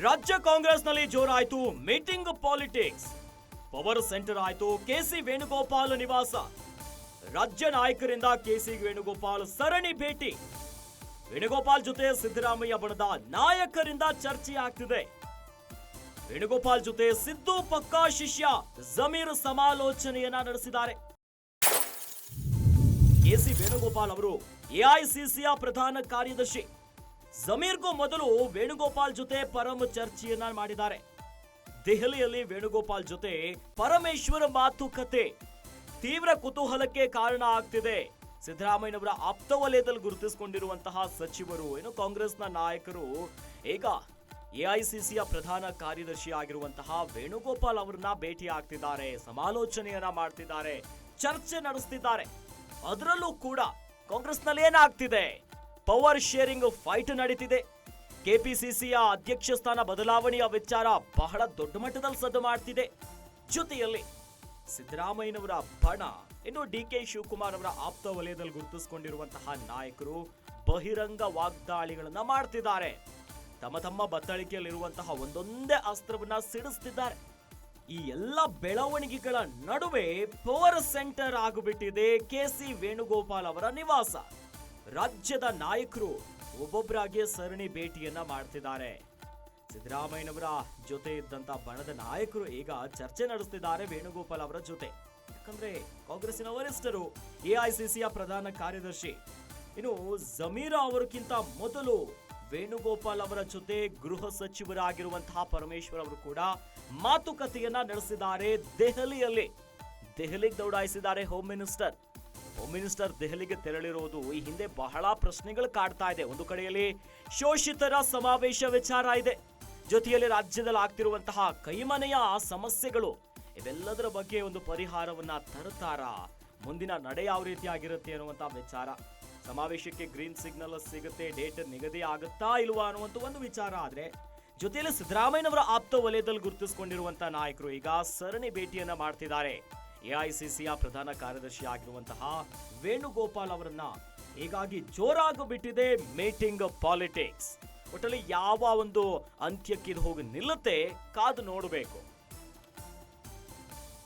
ರಾಜ್ಯ ಕಾಂಗ್ರೆಸ್ನಲ್ಲಿ ಜೋರಾಯಿತು meeting politics. Power centre ಆಯಿತು ಕೆಸಿ ವೇಣುಗೋಪಾಲ್ ನಿವಾಸ. ರಾಜ್ಯ ನಾಯಕರಿಂದ ಕೆಸಿ ವೇಣುಗೋಪಾಲ್ ಸರಣಿ ಭೇಟಿ. ವೇಣುಗೋಪಾಲ್ ಜೊತೆ ಸಿದ್ದರಾಮಯ್ಯ ಬಣದ ನಾಯಕರಿಂದ ಚರ್ಚೆ ಆಗ್ತಿದೆ. ವೇಣುಗೋಪಾಲ್ ಜೊತೆ ಸಿದ್ದು ಪಕ್ಕಾ ಶಿಷ್ಯ ಜಮೀರ್ ಸಮಾಲೋಚನೆಯನ್ನ ನಡೆಸಿದ್ದಾರೆ. ಕೆಸಿ ವೇಣುಗೋಪಾಲ್ ಅವರು ಎಐಸಿಸಿಯ ಪ್ರಧಾನ ಕಾರ್ಯದರ್ಶಿ. ಜಮೀರ್ಗೂ ಮೊದಲು ವೇಣುಗೋಪಾಲ್ ಜೊತೆ ಪರಂ ಚರ್ಚೆಯನ್ನ ಮಾಡಿದ್ದಾರೆ. ದೆಹಲಿಯಲ್ಲಿ ವೇಣುಗೋಪಾಲ್ ಜೊತೆ ಪರಮೇಶ್ವರ್ ಮಾತುಕತೆ ತೀವ್ರ ಕುತೂಹಲಕ್ಕೆ ಕಾರಣ ಆಗ್ತಿದೆ. ಸಿದ್ದರಾಮಯ್ಯನವರ ಆಪ್ತ ವಲಯದಲ್ಲಿ ಗುರುತಿಸಿಕೊಂಡಿರುವಂತಹ ಸಚಿವರು ಕಾಂಗ್ರೆಸ್ನ ನಾಯಕರು ಈಗ ಎಐಸಿಸಿಯ ಪ್ರಧಾನ ಕಾರ್ಯದರ್ಶಿ ಆಗಿರುವಂತಹ ವೇಣುಗೋಪಾಲ್ ಅವರನ್ನ ಭೇಟಿ ಆಗ್ತಿದ್ದಾರೆ, ಸಮಾಲೋಚನೆಯನ್ನ ಮಾಡ್ತಿದ್ದಾರೆ, ಚರ್ಚೆ ನಡೆಸ್ತಿದ್ದಾರೆ. ಅದರಲ್ಲೂ ಕೂಡ ಕಾಂಗ್ರೆಸ್ನಲ್ಲಿ ಏನಾಗ್ತಿದೆ, ಪವರ್ ಶೇರಿಂಗ್ ಫೈಟ್ ನಡೀತಿದೆ. ಕೆಪಿಸಿಸಿಯ ಅಧ್ಯಕ್ಷ ಸ್ಥಾನ ಬದಲಾವಣೆಯ ವಿಚಾರ ಬಹಳ ದೊಡ್ಡ ಮಟ್ಟದಲ್ಲಿ ಸದ್ದು ಮಾಡ್ತಿದೆ. ಜೊತೆಯಲ್ಲಿ ಸಿದ್ದರಾಮಯ್ಯನವರ ಬಣ ಡಿಕೆ ಶಿವಕುಮಾರ್ ಅವರ ಆಪ್ತ ವಲಯದಲ್ಲಿ ಗುರುತಿಸಿಕೊಂಡಿರುವಂತಹ ನಾಯಕರು ಬಹಿರಂಗ ವಾಗ್ದಾಳಿಗಳನ್ನ ಮಾಡ್ತಿದ್ದಾರೆ. ತಮ್ಮ ತಮ್ಮ ಬತ್ತಳಿಕೆಯಲ್ಲಿರುವಂತಹ ಒಂದೊಂದೇ ಅಸ್ತ್ರವನ್ನ ಸಿಡಿಸ್ತಿದ್ದಾರೆ. ಈ ಎಲ್ಲ ಬೆಳವಣಿಗೆಗಳ ನಡುವೆ ಪವರ್ ಸೆಂಟರ್ ಆಗಿಬಿಟ್ಟಿದೆ ಕೆಸಿ ವೇಣುಗೋಪಾಲ್ ಅವರ ನಿವಾಸ. ರಾಜ್ಯದ ನಾಯಕರು ಒಬ್ಬೊಬ್ಬರಾಗಿ ಸರಣಿ ಭೇಟಿಯನ್ನ ಮಾಡ್ತಿದ್ದಾರೆ. ಸಿದ್ದರಾಮಯ್ಯನವರ ಜೊತೆ ಇದ್ದಂತ ಬಣದ ನಾಯಕರು ಈಗ ಚರ್ಚೆ ನಡೆಸ್ತಿದ್ದಾರೆ ವೇಣುಗೋಪಾಲ್ ಅವರ ಜೊತೆ. ಯಾಕಂದ್ರೆ ಕಾಂಗ್ರೆಸ್ಸಿನ ವರಿಷ್ಠರು, ಎಐಸಿಸಿಯ ಪ್ರಧಾನ ಕಾರ್ಯದರ್ಶಿ, ಜಮೀರ್ ಅವರಿಗಿಂತ ಮೊದಲು ವೇಣುಗೋಪಾಲ್ ಅವರ ಜೊತೆ ಗೃಹ ಸಚಿವರಾಗಿರುವಂತಹ ಪರಮೇಶ್ವರ್ ಅವರು ಕೂಡ ಮಾತುಕತೆಯನ್ನ ನಡೆಸಿದ್ದಾರೆ. ದೆಹಲಿಗೆ ದೌಡಾಯಿಸಿದ್ದಾರೆ ಹೋಮ್ ಮಿನಿಸ್ಟರ್ ದೆಹಲಿಗೆ ತೆರಳಿರುವುದು ಈ ಹಿಂದೆ ಬಹಳ ಪ್ರಶ್ನೆಗಳು ಕಾಡ್ತಾ ಇದೆ. ಒಂದು ಕಡೆಯಲ್ಲಿ ಶೋಷಿತರ ಸಮಾವೇಶ ವಿಚಾರ ಇದೆ, ಜೊತೆಯಲ್ಲಿ ರಾಜ್ಯದಲ್ಲಿ ಆಗ್ತಿರುವಂತಹ ಕೈಮನೆಯ ಸಮಸ್ಯೆಗಳು, ಇವೆಲ್ಲದರ ಬಗ್ಗೆ ಒಂದು ಪರಿಹಾರವನ್ನ ತರುತ್ತಾರ, ಮುಂದಿನ ನಡೆ ಯಾವ ರೀತಿ ಆಗಿರುತ್ತೆ ಅನ್ನುವಂತಹ ವಿಚಾರ. ಸಮಾವೇಶಕ್ಕೆ ಗ್ರೀನ್ ಸಿಗ್ನಲ್ ಸಿಗುತ್ತೆ, ಡೇಟ್ ನಿಗದಿ ಆಗುತ್ತಾ ಇಲ್ವಾ ಅನ್ನುವಂತ ಒಂದು ವಿಚಾರ. ಆದ್ರೆ ಜೊತೆಯಲ್ಲಿ ಸಿದ್ದರಾಮಯ್ಯನವರ ಆಪ್ತ ವಲಯದಲ್ಲಿ ಗುರುತಿಸಿಕೊಂಡಿರುವಂತಹ ನಾಯಕರು ಈಗ ಸರಣಿ ಭೇಟಿಯನ್ನ ಮಾಡ್ತಿದ್ದಾರೆ. ಎಐಸಿಸಿಯ ಪ್ರಧಾನ ಕಾರ್ಯದರ್ಶಿ ಆಗಿರುವಂತಹ ವೇಣುಗೋಪಾಲ್ ಅವರನ್ನ ಹೀಗಾಗಿ ಜೋರಾಗಿ ಬಿಟ್ಟಿದೆ ಮೀಟಿಂಗ್ ಪಾಲಿಟಿಕ್ಸ್. ಒಟ್ಟಲ್ಲಿ ಯಾವ ಒಂದು ಅಂತ್ಯಕ್ಕೆ ಇದು ಹೋಗಿ ನಿಲ್ಲುತ್ತೆ, ಕಾದು ನೋಡಬೇಕು.